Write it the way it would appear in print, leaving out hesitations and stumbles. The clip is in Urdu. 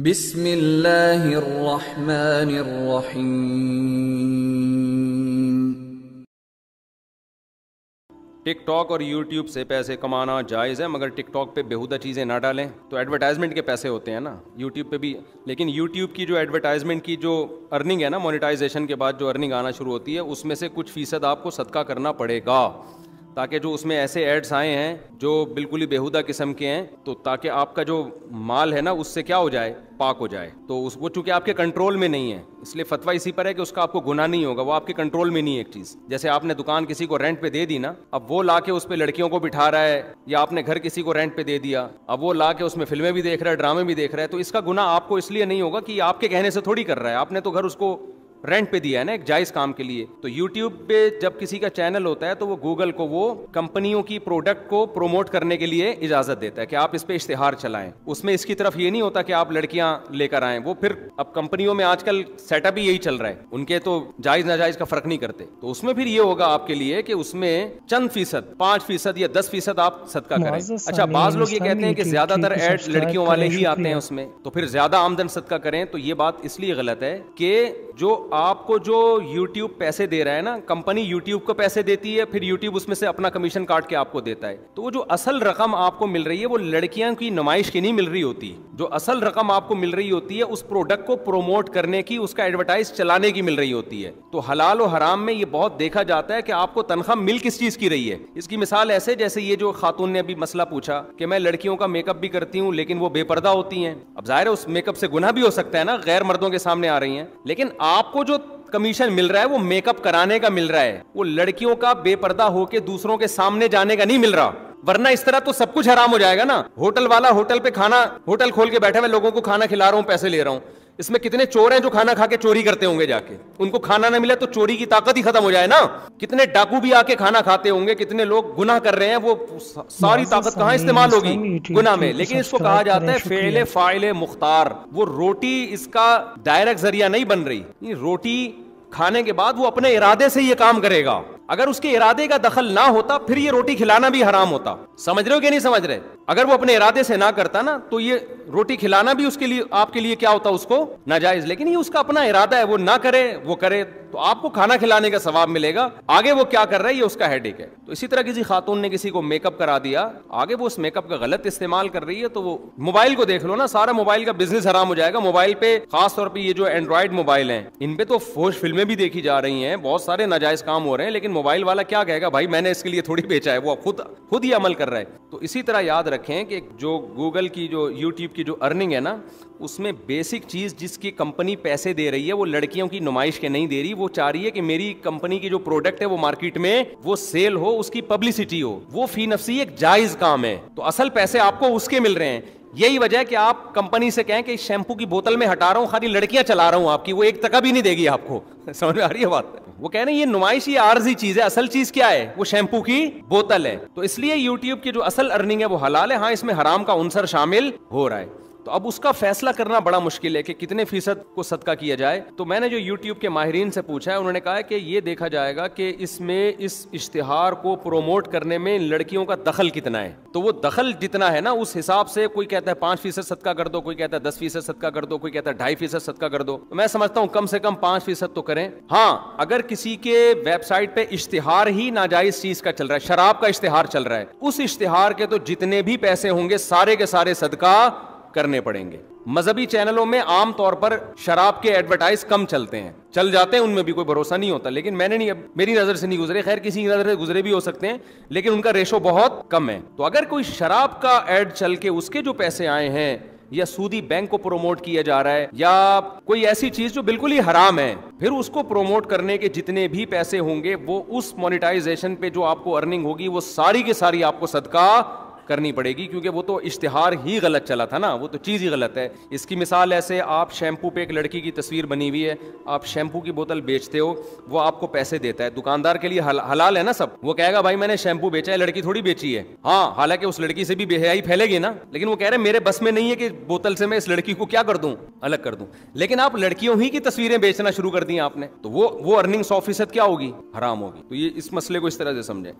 بسم اللہ الرحمن الرحیم۔ ٹک ٹاک اور یوٹیوب سے پیسے کمانا جائز ہے، مگر ٹک ٹاک پہ بیہودہ چیزیں نہ ڈالیں۔ تو ایڈورٹائزمنٹ کے پیسے ہوتے ہیں نا یوٹیوب پہ بھی، لیکن یوٹیوب کی جو ایڈورٹائزمنٹ کی جو ارننگ ہے نا، مونیٹائزیشن کے بعد جو ارننگ آنا شروع ہوتی ہے، اس میں سے کچھ فیصد آپ کو صدقہ کرنا پڑے گا، تاکہ جو اس میں ایسے ایڈز آئے ہیں جو بالکل ہی بیہودہ قسم کے ہیں، تو تاکہ آپ کا جو مال ہے نا اس سے کیا ہو جائے، پاک ہو جائے۔ تو وہ چونکہ آپ کے کنٹرول میں نہیں ہے، اس لیے فتویٰ اسی پر ہے کہ اس کا آپ کو گناہ نہیں ہوگا، وہ آپ کے کنٹرول میں نہیں ہے۔ ایک چیز جیسے آپ نے دکان کسی کو رینٹ پہ دے دی نا، اب وہ لا کے اس پہ لڑکیوں کو بٹھا رہا ہے، یا آپ نے گھر کسی کو رینٹ پہ دے دیا، اب وہ لا کے اس میں فلمیں بھی دیکھ رہا ہے، ڈرامے بھی دیکھ رہا ہے، تو اس کا گناہ آپ کو اس لیے نہیں ہوگا کہ یہ آپ کے کہنے سے تھوڑی کر رہا ہے، آپ نے تو گھر اس کو رینٹ پہ دیا ہے نا ایک جائز کام کے لیے۔ تو یوٹیوب پہ جب کسی کا چینل ہوتا ہے تو وہ گوگل کو وہ کمپنیوں کی پروڈکٹ کو پروموٹ کرنے کے لیے اجازت دیتا ہے کہ آپ اس پہ اشتہار چلائیں۔ اس میں اس کی طرف یہ نہیں ہوتا کہ آپ لڑکیاں لے کر آئیں، وہ پھر اب کمپنیوں میں آج کل سیٹ اپ ہی یہی چل رہا ہے، ان کے تو جائز ناجائز کا فرق نہیں کرتے۔ تو اس میں پھر یہ ہوگا آپ کے لیے کہ اس میں چند فیصد، 5% یا 10% آپ صدقہ کریں۔ اچھا، بعض لوگ یہ کہتے ہیں کہ زیادہ تر ایڈ لڑکیوں والے ہی آتے ہیں اس میں، تو پھر زیادہ آمدن صدقہ کریں، تو یہ بات اس لیے غلط ہے کہ جو آپ کو جو یوٹیوب پیسے دے رہا ہے نا، کمپنی یوٹیوب کو پیسے دیتی ہے، پھر یوٹیوب اس میں سے اپنا کمیشن کاٹ کے آپ کو دیتا ہے، تو وہ جو اصل رقم آپ کو مل رہی ہے وہ لڑکیاں کی نمائش کی نہیں مل رہی ہوتی، جو اصل رقم آپ کو مل رہی ہوتی ہے اس پروڈکٹ کو پروموٹ کرنے کی، اس کا ایڈورٹائز چلانے کی مل رہی ہوتی ہے۔ تو حلال و حرام میں یہ بہت دیکھا جاتا ہے کہ آپ کو تنخواہ مل کس چیز کی رہی ہے۔ اس کی مثال ایسے جیسے یہ جو خاتون نے ابھی مسئلہ پوچھا کہ میں لڑکیوں کا میک اپ بھی کرتی ہوں لیکن وہ بے پردہ ہوتی ہیں، اب ظاہر ہے اس میک اپ سے گناہ بھی ہو سکتا ہے نا، غیر مردوں کے سامنے آ رہی ہیں، لیکن آپ کو جو کمیشن مل رہا ہے وہ میک اپ کرانے کا مل رہا ہے، وہ لڑکیوں کا بے پردہ ہو کے دوسروں کے سامنے جانے کا نہیں مل رہا، ورنہ اس طرح تو سب کچھ حرام ہو جائے گا نا۔ ہوٹل والا ہوٹل پہ کھانا، ہوٹل کھول کے بیٹھے ہوئے لوگوں کو کھانا کھلا رہا ہوں، پیسے لے رہا ہوں، اس میں کتنے چور ہیں جو کھانا کھا کے چوری کرتے ہوں گے جا کے، ان کو کھانا نہ ملے تو چوری کی طاقت ہی ختم ہو جائے نا۔ کتنے ڈاکو بھی آ کے کھانا کھاتے ہوں گے، کتنے لوگ گناہ کر رہے ہیں، وہ ساری طاقت کہاں استعمال ہوگی، گناہ میں۔ لیکن اس کو کہا جاتا ہے فعل فاعل مختار، وہ روٹی اس کا ڈائریکٹ ذریعہ نہیں بن رہی، روٹی کھانے کے بعد وہ اپنے ارادے سے یہ کام کرے گا، اگر اس کے ارادے کا دخل نہ ہوتا پھر یہ روٹی کھلانا بھی حرام ہوتا۔ سمجھ رہے ہو کہ نہیں سمجھ رہے؟ اگر وہ اپنے ارادے سے نہ کرتا نا تو یہ روٹی کھلانا بھی اس کے لیے، آپ کے لیے کیا ہوتا، اس کو ناجائز، لیکن یہ اس کا اپنا ارادہ ہے، وہ نہ کرے وہ کرے تو آپ کو کھانا کھلانے کا ثواب ملے گا، آگے وہ کیا کر رہا ہے یہ اس کا ہیڈ ایک ہے۔ تو اسی طرح کسی خاتون نے کسی کو میک اپ کرا دیا، آگے وہ اس میک اپ کا غلط استعمال کر رہی ہے، تو وہ موبائل کو دیکھ لو نا، سارا موبائل کا بزنس حرام ہو جائے گا۔ موبائل پہ خاص طور پہ یہ جو اینڈرائڈ موبائل ہیں ان پہ تو فحش فلمیں بھی دیکھی جا رہی ہیں، بہت سارے ناجائز کام ہو رہے ہیں، لیکن موبائل والا کیا کہے گا، بھائی میں نے اس کے لیے تھوڑی بیچا ہے، وہ خود ہی عمل کر رہا ہے۔ تو اسی طرح یاد رکھیں کہ جو گوگل کی، جو یوٹیوب کی جو ارننگ ہے نا، اس میں بیسک چیز جس کی کمپنی پیسے دے رہی ہے وہ لڑکیوں کی نمائش کے نہیں دے رہی، وہ چاہ رہی ہے کہ میری کمپنی کی جو پروڈکٹ ہے وہ مارکیٹ میں وہ سیل ہو، اس کی پبلسٹی ہو، وہ فی نفسی ایک جائز کام ہے، تو اصل پیسے آپ کو اس کے مل رہے ہیں۔ یہی وجہ ہے کہ آپ کمپنی سے کہیں کہ شیمپو کی بوتل میں ہٹا رہا ہوں، خالی لڑکیاں چلا رہا ہوں آپ کی، وہ ایک ٹکا بھی نہیں دے گی آپ کو۔ سمجھ میں آ رہی ہے بات؟ وہ کہہ رہے ہیں یہ نمائش یہ عارضی چیز ہے، اصل چیز کیا ہے، وہ شیمپو کی بوتل ہے۔ تو اس لیے یوٹیوب کی جو اصل ارننگ ہے وہ حلال ہے، ہاں اس میں حرام کا عنصر شامل ہو رہا ہے۔ تو اب اس کا فیصلہ کرنا بڑا مشکل ہے کہ کتنے فیصد کو صدقہ کیا جائے۔ تو میں نے جو یوٹیوب کے ماہرین سے پوچھا ہے، انہوں نے کہا ہے کہ یہ دیکھا جائے گا کہ اس میں اس اشتہار کو پروموٹ کرنے میں لڑکیوں کا دخل کتنا ہے، تو وہ دخل جتنا ہے نا اس حساب سے، کوئی کہتا ہے 5% صدقہ کر دو، کوئی کہتا ہے 10% صدقہ کر دو، کوئی کہتا ہے 2.5% صدقہ کر دو۔ میں سمجھتا ہوں کم سے کم 5% تو کریں۔ ہاں اگر کسی کے ویب سائٹ پہ اشتہار ہی ناجائز چیز کا چل رہا ہے، شراب کا اشتہار چل رہا ہے، اس اشتہار کے تو جتنے بھی پیسے ہوں گے سارے کے سارے صدقہ کرنے پڑیں گے۔ مذہبی چینلوں میں عام طور پر شراب کے ایڈورٹائز کم چلتے ہیں، چل جاتے ہیں، ان میں بھی کوئی بھروسہ نہیں ہوتا، لیکن میں نے نہیں، میری نظر سے نہیں گزرے، خیر کسی کی نظر سے گزرے بھی ہو سکتے ہیں، لیکن ان کا ریشو بہت کم ہے۔ تو اگر کوئی شراب کا ایڈ چل کے اس کے جو پیسے آئے ہیں، یا سودی بینک کو پروموٹ کیا جا رہا ہے، یا کوئی ایسی چیز جو بالکل ہی حرام ہے، پھر اس کو پروموٹ کرنے کے جتنے بھی پیسے ہوں گے وہ اس مونیٹائزیشن پہ جو آپ کو ارننگ ہوگی وہ ساری کی ساری آپ کو صدقہ کرنی پڑے گی، کیونکہ وہ تو اشتہار ہی غلط چلا تھا نا، وہ تو چیز ہی غلط ہے۔ اس کی مثال ایسے، آپ شیمپو پہ ایک لڑکی کی تصویر بنی ہوئی ہے، آپ شیمپو کی بوتل بیچتے ہو، وہ آپ کو پیسے دیتا ہے، دکاندار کے لیے حلال ہے نا سب، وہ کہے گا بھائی میں نے شیمپو بیچا ہے، لڑکی تھوڑی بیچی ہے، ہاں حالانکہ اس لڑکی سے بھی بے حیائی پھیلے گی نا، لیکن وہ کہہ رہے ہیں میرے بس میں نہیں ہے کہ بوتل سے میں اس لڑکی کو کیا کر دوں، الگ کر دوں، لیکن آپ لڑکیوں ہی کی تصویریں بیچنا شروع کر دی آپ نے، تو وہ ارننگ 100% کیا ہوگی، حرام ہوگی۔ تو یہ اس مسئلے کو اس طرح سے سمجھیں۔